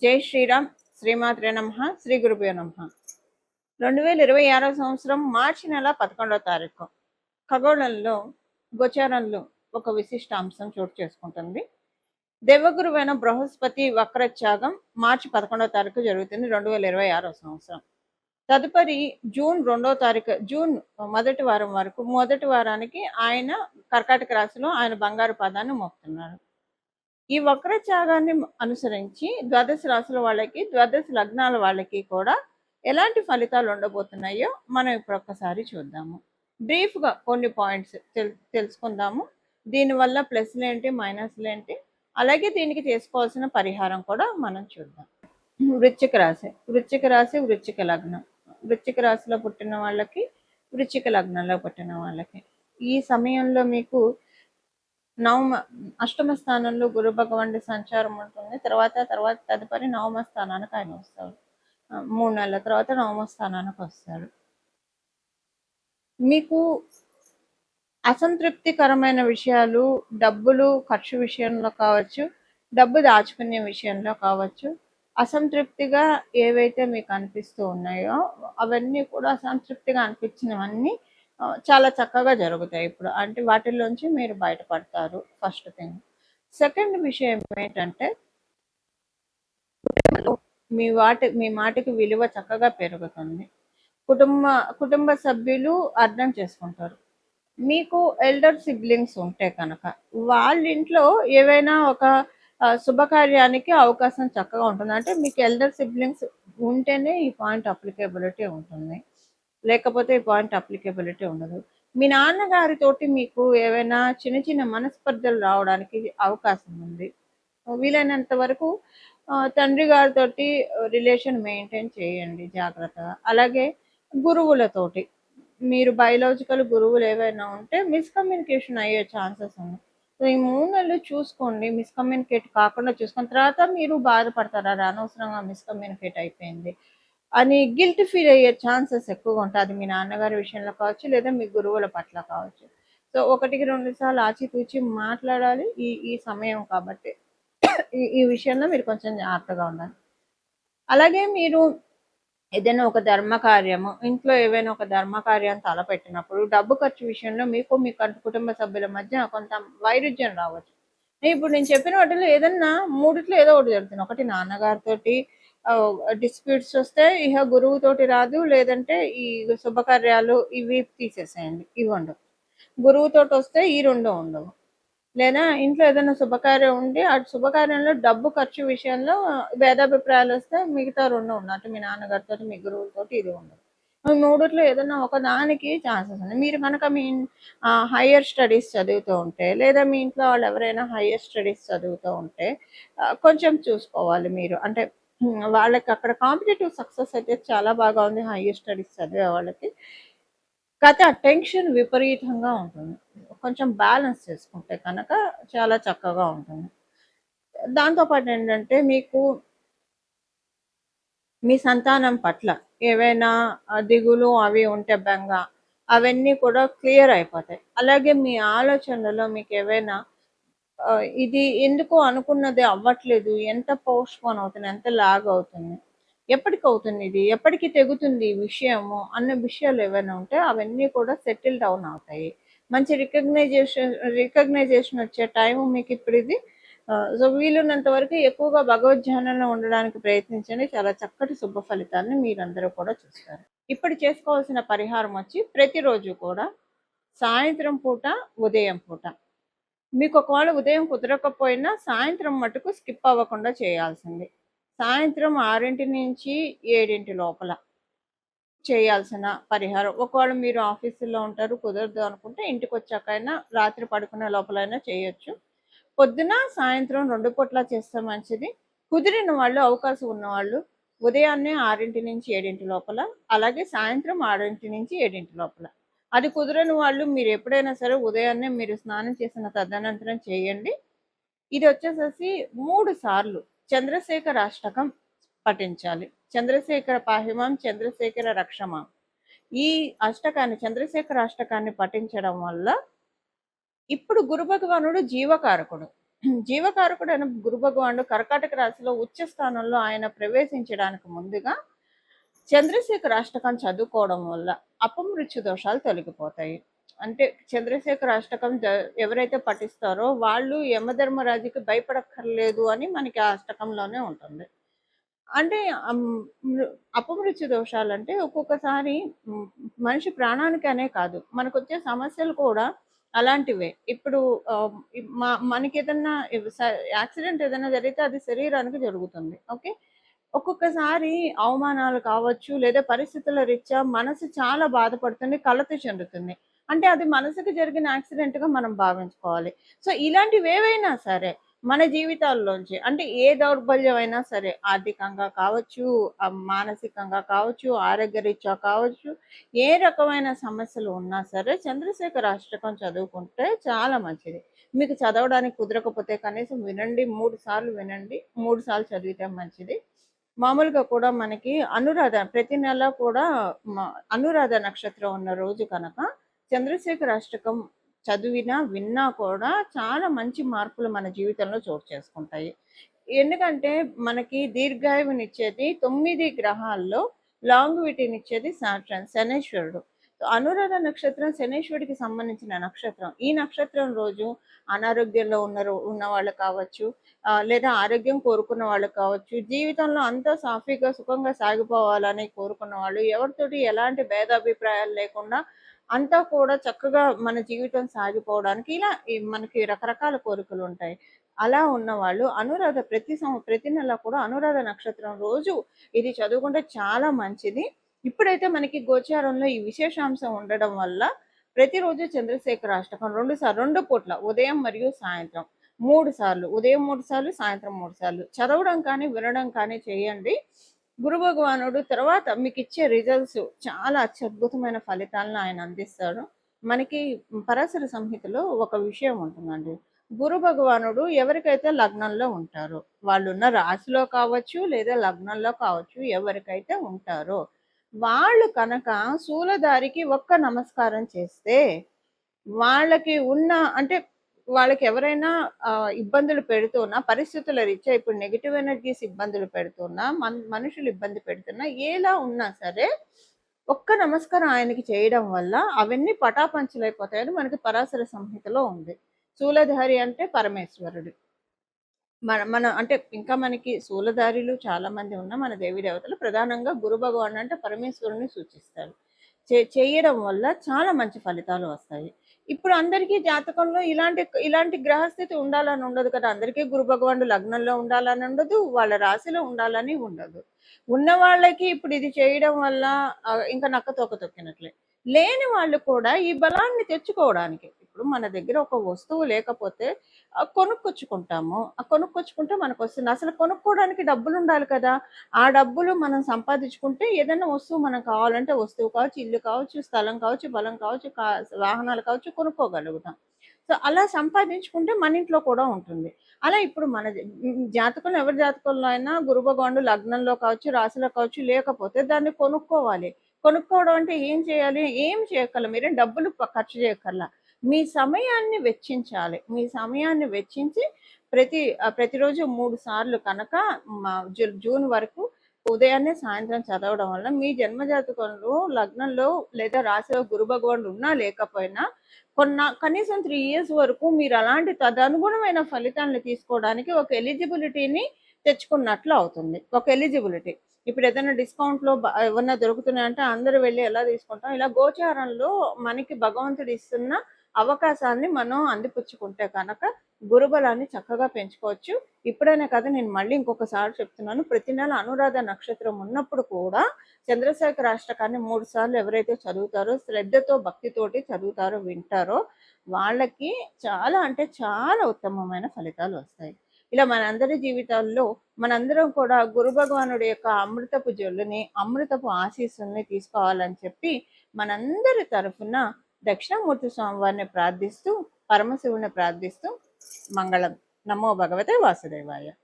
జై శ్రీరామ్. శ్రీమాత్రే నమః. శ్రీ గురుభ్యో నమః. 2026 సంవత్సరం మార్చి నెల 11వ తారీఖు ఖగోళంలో గోచారంలో ఒక విశిష్ట అంశం చోటు చేసుకుంటుంది. దేవగురువైన బృహస్పతి వక్రత్యాగం మార్చి 11వ తారీఖు జరుగుతుంది 2026 సంవత్సరం. తదుపరి జూన్ 2వ తారీఖు, జూన్ మొదటి వారం వరకు, మొదటి వారానికి ఆయన కర్కాటక రాశిలో ఆయన బంగారు పాదాన్ని మోపుతున్నారు. ఈ వక్రత్యాగాన్ని అనుసరించి ద్వాదశ రాశుల వాళ్ళకి, ద్వాదశ లగ్నాల వాళ్ళకి కూడా ఎలాంటి ఫలితాలు ఉండబోతున్నాయో మనం ఇప్పుడు ఒక్కసారి చూద్దాము. బ్రీఫ్గా కొన్ని పాయింట్స్ తెలుసుకుందాము. దీనివల్ల ప్లస్లు ఏంటి, మైనస్లు ఏంటి, అలాగే దీనికి చేసుకోవాల్సిన పరిహారం కూడా మనం చూద్దాం. వృశ్చిక రాశి, వృశ్చిక లగ్నం. వృశ్చిక రాశిలో పుట్టిన వాళ్ళకి, వృశ్చిక లగ్నంలో పుట్టిన వాళ్ళకి ఈ సమయంలో మీకు అష్టమ స్థానంలో గురు భగవానుడి సంచారం ఉంటుంది. తదుపరి నవమ స్థానానికి ఆయన వస్తాడు. 3 నెలల తర్వాత నవమ స్థానానికి వస్తాడు. మీకు అసంతృప్తికరమైన విషయాలు, డబ్బులు ఖర్చు విషయంలో కావచ్చు, డబ్బు దాచుకునే విషయంలో కావచ్చు, అసంతృప్తిగా ఏవైతే మీకు అనిపిస్తూ ఉన్నాయో అవన్నీ కూడా అసంతృప్తిగా అనిపించినవన్నీ చాలా చక్కగా జరుగుతాయి ఇప్పుడు. అంటే వాటిల్లోంచి మీరు బయటపడతారు. First thing. సెకండ్ విషయం ఏంటంటే మీ మాటకి విలువ చక్కగా పెరుగుతుంది. కుటుంబ సభ్యులు అర్థం చేసుకుంటారు. మీకు ఎల్డర్ సిబ్లింగ్స్ ఉంటే కనుక వాళ్ళ ఇంట్లో ఏవైనా ఒక శుభకార్యానికి అవకాశం చక్కగా ఉంటుంది. అంటే మీకు ఎల్డర్ సిబ్లింగ్స్ ఉంటేనే ఈ పాయింట్ అప్లికేబిలిటీ ఉంటుంది, లేకపోతే ఈ పాయింట్ అప్లికేబిలిటీ ఉండదు. మీ నాన్నగారితోటి మీకు ఏవైనా చిన్న చిన్న మనస్పర్ధలు రావడానికి అవకాశం ఉంది. వీలైనంత వరకు తండ్రి గారితో రిలేషన్ మెయింటైన్ చేయండి జాగ్రత్తగా. అలాగే గురువులతోటి, మీరు బయలాజికల్ గురువులు ఏవైనా ఉంటే మిస్కమ్యూనికేషన్ అయ్యే ఛాన్సెస్ ఉన్నాయి. సో ఈ 3 నెలలు చూసుకోండి, మిస్కమ్యూనికేట్ కాకుండా చూసుకున్న తర్వాత మీరు బాధపడతారు, అనవసరంగా మిస్కమ్యూనికేట్ అయిపోయింది అని గిల్ట్ ఫీల్ అయ్యే ఛాన్సెస్ ఎక్కువగా ఉంటాయి. అది మీ నాన్నగారి విషయంలో కావచ్చు, లేదా మీ గురువుల పట్ల కావచ్చు. సో 1-2 సార్లు ఆచితూచి మాట్లాడాలి ఈ సమయం కాబట్టి. ఈ విషయంలో మీరు కొంచెం జాగ్రత్తగా ఉండాలి. అలాగే మీరు ఏదైనా ఒక ధర్మకార్యము, ఇంట్లో ఏవైనా ఒక ధర్మకార్యాన్ని తలపెట్టినప్పుడు డబ్బు ఖర్చు విషయంలో మీకు మీ కుటుంబ సభ్యుల మధ్య కొంత వైరుధ్యం రావచ్చు. ఇప్పుడు నేను చెప్పిన వాటిలో ఏదన్నా 3 ఏదో ఒకటి జరుగుతుంది. ఒకటి నాన్నగారితోటి డిస్ప్యూట్స్ వస్తే ఇహ గురువుతోటి రాదు, లేదంటే ఈ శుభకార్యాలు ఇవి తీసేసేయండి, ఇవి ఉండవు. గురువుతోటి వస్తే ఈ 2 ఉండవు. లేదా ఇంట్లో ఏదైనా శుభకార్యం ఉండి ఆ శుభకార్యంలో డబ్బు ఖర్చు విషయంలో భేదాభిప్రాయాలు వస్తే మిగతా 2 ఉన్నట్టు మీ నాన్నగారితో, మీ గురువుతోటి ఇది ఉండదు. 3 ఏదైనా ఒక దానికి ఛాన్సెస్ ఉన్నాయి. మీరు కనుక మీ హయ్యర్ స్టడీస్ చదువుతూ ఉంటే, లేదా మీ ఇంట్లో వాళ్ళు ఎవరైనా హయ్యర్ స్టడీస్ చదువుతూ ఉంటే కొంచెం చూసుకోవాలి మీరు. అంటే వాళ్ళకి అక్కడ కాంపిటేటివ్ సక్సెస్ అయితే చాలా బాగా ఉంది హయ్యర్ స్టడీస్ చదివే వాళ్ళకి. కాకపోతే ఆ టెన్షన్ విపరీతంగా ఉంటుంది. కొంచెం బ్యాలెన్స్ చేసుకుంటే కనుక చాలా చక్కగా ఉంటుంది. దాంతోపాటు ఏంటంటే మీకు మీ సంతానం పట్ల ఏవైనా దిగులు అవి ఉంటే బెంగ, అవన్నీ కూడా క్లియర్ అయిపోతాయి. అలాగే మీ ఆలోచనలలో మీకు ఏవైనా ఇది ఎందుకో అనుకున్నది అవ్వట్లేదు, ఎంత పోస్ట్పోన్ అవుతుంది, ఎంత లాగ్ అవుతుంది, ఎప్పటికి అవుతుంది, ఇది ఎప్పటికి తెగుతుంది ఈ విషయము అన్న విషయాలు ఏవైనా ఉంటే అవన్నీ కూడా సెటిల్ డౌన్ అవుతాయి. మంచి రికగ్నైజేషన్ వచ్చే టైం మీకు ఇప్పుడు ఇది. సో వీలున్నంత వరకు ఎక్కువగా భగవద్ధ్యానంలో ఉండడానికి ప్రయత్నించండి. చాలా చక్కటి శుభ ఫలితాన్ని మీరందరూ కూడా చూస్తారు. ఇప్పుడు చేసుకోవాల్సిన పరిహారం వచ్చి ప్రతిరోజు కూడా సాయంత్రం పూట, ఉదయం పూట, మీకు ఒకవేళ ఉదయం కుదరకపోయినా సాయంత్రం మటుకు స్కిప్ అవ్వకుండా చేయాల్సింది. సాయంత్రం 6 నుంచి 7 లోపల చేయాల్సిన పరిహారం. ఒకవేళ మీరు ఆఫీసులో ఉంటారు, కుదరదు అనుకుంటే ఇంటికి వచ్చాకైనా రాత్రి పడుకునే లోపలైనా చేయొచ్చు. పొద్దున సాయంత్రం 2 పూట్ల చేస్తే మంచిది. కుదిరిన వాళ్ళు, అవకాశం ఉన్నవాళ్ళు ఉదయాన్నే 6 నుంచి 7 లోపల, అలాగే సాయంత్రం 6 నుంచి 7 లోపల. అది కుదరని వాళ్ళు మీరు ఎప్పుడైనా సరే ఉదయాన్నే మీరు స్నానం చేసిన తదనంతరం చేయండి. ఇది వచ్చేసేసి 3 సార్లు చంద్రశేఖర అష్టకం పఠించాలి. చంద్రశేఖర పాహిమాం, చంద్రశేఖర రక్షమాం, ఈ అష్టకాన్ని, చంద్రశేఖర అష్టకాన్ని పఠించడం వల్ల ఇప్పుడు గురు భగవానుడు జీవకారకుడు. జీవకారకుడైన గురు భగవానుడు కర్కాటక రాశిలో ఉచ్చ స్థానంలో ఆయన ప్రవేశించడానికి ముందుగా చంద్రశేఖర అష్టకం చదువుకోవడం వల్ల అపమృత్యు దోషాలు తొలగిపోతాయి. అంటే చంద్రశేఖర అష్టకం ఎవరైతే పఠిస్తారో వాళ్ళు యమధర్మరాజుకి భయపడక్కర్లేదు అని మనకి ఆ అష్టకంలోనే ఉంటుంది. అంటే అపమృత్యు దోషాలంటే ఒక్కొక్కసారి మనిషి ప్రాణానికనే కాదు, మనకొచ్చే సమస్యలు కూడా అలాంటివే. ఇప్పుడు మనకి ఏదన్నా యాక్సిడెంట్ ఏదైనా జరిగితే అది శరీరానికి జరుగుతుంది. ఓకే. ఒక్కొక్కసారి అవమానాలు కావచ్చు, లేదా పరిస్థితుల రీత్యా మనసు చాలా బాధపడుతుంది, కలత చెందుతుంది. అంటే అది మనసుకి జరిగిన యాక్సిడెంట్‌గా మనం భావించుకోవాలి. సో, ఇలాంటివేవైనా సరే మన జీవితాల్లోంచి అంటే ఏ దౌర్బల్యం అయినా సరే, ఆర్థికంగా కావచ్చు, మానసికంగా కావచ్చు, ఆరోగ్యరీత్యా కావచ్చు, ఏ రకమైన సమస్యలు ఉన్నా సరే చంద్రశేఖర అష్టకం చదువుకుంటే చాలా మంచిది. మీకు చదవడానికి కుదరకపోతే కనీసం వినండి, 3 సార్లు వినండి. 3 సార్లు చదివితే మంచిది. మామూలుగా కూడా మనకి అనురాధ ప్రతి నెల కూడా అనురాధ నక్షత్రం ఉన్న రోజు కనుక చంద్రశేఖర అష్టకం చదివినా విన్నా కూడా చాలా మంచి మార్పులు మన జీవితంలో చోటు చేసుకుంటాయి. ఎందుకంటే మనకి దీర్ఘాయువునిచ్చేది 9 గ్రహాల్లో లాంగ్విటీనిచ్చేది సాటర్న్, శనేశ్వరుడు. అనురాధ నక్షత్రం శనేశ్వరుడికి సంబంధించిన నక్షత్రం. ఈ నక్షత్రం రోజు అనారోగ్యంలో ఉన్న వాళ్ళు కావచ్చు, లేదా ఆరోగ్యం కోరుకున్న వాళ్ళు కావచ్చు, జీవితంలో అంతా సాఫీగా సుఖంగా సాగిపోవాలని కోరుకున్న వాళ్ళు, ఎవరితోటి ఎలాంటి భేదాభిప్రాయాలు లేకుండా అంతా కూడా చక్కగా మన జీవితం సాగిపోవడానికి ఇలా మనకి రకరకాల కోరికలు ఉంటాయి. అలా ఉన్నవాళ్ళు అనురాధ ప్రతి నెల కూడా అనురాధ నక్షత్రం రోజు ఇది చదువుకుంటే చాలా మంచిది. ఇప్పుడైతే మనకి గోచారంలో ఈ విశేషాంశం ఉండడం వల్ల ప్రతిరోజు చంద్రశేఖర అష్టకం 2 పూట్ల ఉదయం మరియు సాయంత్రం 3 సార్లు, ఉదయం 3 సార్లు, సాయంత్రం 3 సార్లు చదవడం కానీ వినడం కానీ చేయండి. గురు భగవానుడు తర్వాత మీకు ఇచ్చే రిజల్ట్స్ చాలా అత్యద్భుతమైన ఫలితాలను ఆయన అందిస్తాడు. మనకి పరాశర సంహితలో ఒక విషయం ఉంటుందండి. గురు భగవానుడు ఎవరికైతే లగ్నంలో ఉంటారో, వాళ్ళున్న రాశిలో కావచ్చు లేదా లగ్నంలో కావచ్చు, ఎవరికైతే ఉంటారో వాళ్ళు కనుక శూలధారికి ఒక్క నమస్కారం చేస్తే వాళ్ళకి ఉన్న అంటే వాళ్ళకి ఎవరైనా ఇబ్బందులు పెడుతున్నా, పరిస్థితుల రీత్యా ఇప్పుడు నెగిటివ్ ఎనర్జీస్ ఇబ్బందులు పెడుతున్నా, మనుషులు ఇబ్బంది పెడుతున్నా, ఎలా ఉన్నా సరే ఒక్క నమస్కారం ఆయనకి చేయడం వల్ల అవన్నీ పటాపంచలైపోతాయని మనకి పరాశర సంహితలో ఉంది. శూలధారి అంటే పరమేశ్వరుడు. మన అంటే ఇంకా మనకి శూలధారులు చాలా మంది ఉన్న మన దేవీ దేవతలు ప్రధానంగా గురు భగవాన్ అంటే పరమేశ్వరుని సూచిస్తారు. చేయడం వల్ల చాలా మంచి ఫలితాలు వస్తాయి. ఇప్పుడు అందరికీ జాతకంలో ఇలాంటి గ్రహస్థితి ఉండాలని ఉండదు కదా. అందరికీ గురు భగవానుడు లగ్నంలో ఉండాలని ఉండదు, వాళ్ళ రాశిలో ఉండాలని ఉండదు. ఉన్న వాళ్ళకి ఇప్పుడు ఇది చేయడం వల్ల ఇంకా నక్క తోక తొక్కినట్లే. లేని వాళ్ళు కూడా ఈ బలాన్ని తెచ్చుకోవడానికి ఇప్పుడు మన దగ్గర ఒక వస్తువు లేకపోతే కొనుక్కొచ్చుకుంటాము. కొనుక్కొచ్చుకుంటే మనకు వస్తుంది. అసలు కొనుక్కోవడానికి డబ్బులు ఉండాలి కదా. ఆ డబ్బులు మనం సంపాదించుకుంటే ఏదైనా వస్తువు మనకు కావాలంటే వస్తువు కావచ్చు, ఇల్లు కావచ్చు, స్థలం కావచ్చు, బలం కావచ్చు, వాహనాలు కావచ్చు, కొనుక్కోగలుగుతాం. సో అలా సంపాదించుకుంటే మన ఇంట్లో కూడా ఉంటుంది. అలా ఇప్పుడు మన జాతకంలో ఎవరి జాతకంలో అయినా గురు భగవానుడు లగ్నంలో కావచ్చు, రాశిలో కావచ్చు లేకపోతే దాన్ని కొనుక్కోవాలి. కొనుక్కోవడం అంటే ఏం చేయాలి? ఏం చేయక్కర్ల, మీరేం డబ్బులు ఖర్చు చేయక్కర్లా. మీ సమయాన్ని వెచ్చించాలి. మీ సమయాన్ని వెచ్చించి ప్రతిరోజు 3 సార్లు కనుక జూన్ వరకు ఉదయాన్నే సాయంత్రం చదవడం వల్ల మీ జన్మజాతకంలో లగ్నంలో లేదా రాశిలో గురు భగవానుడు ఉన్నా లేకపోయినా కనీసం 3 ఇయర్స్ వరకు మీరు అలాంటి తదనుగుణమైన ఫలితాలను తీసుకోవడానికి ఒక ఎలిజిబిలిటీని తెచ్చుకున్నట్లు అవుతుంది. ఒక ఎలిజిబిలిటీ. ఇప్పుడు ఏదైనా డిస్కౌంట్లో ఏమన్నా దొరుకుతున్నాయంటే అందరూ వెళ్ళి ఎలా తీసుకుంటాం, ఇలా గోచారంలో మనకి భగవంతుడు ఇస్తున్న అవకాశాన్ని మనం అందిపుచ్చుకుంటే కనుక గురుబలాన్ని చక్కగా పెంచుకోవచ్చు. ఇప్పుడైనా కదా, నేను మళ్ళీ ఇంకొకసారి చెప్తున్నాను, ప్రతి నెల అనురాధ నక్షత్రం ఉన్నప్పుడు కూడా చంద్రశేఖర అష్టకాన్ని 3 సార్లు ఎవరైతే చదువుతారో, శ్రద్ధతో భక్తితోటి చదువుతారో వింటారో వాళ్ళకి చాలా అంటే చాలా ఉత్తమమైన ఫలితాలు వస్తాయి. ఇలా మనందరి జీవితాల్లో మనందరం కూడా గురు భగవానుడి యొక్క అమృతపు జల్లుని, అమృతపు ఆశీస్సుల్ని తీసుకోవాలని చెప్పి మనందరి తరఫున దక్షిణామూర్తి స్వామివారిని ప్రార్థిస్తూ, పరమశివుని ప్రార్థిస్తూ మంగళం. నమో భగవతే వాసుదేవాయ.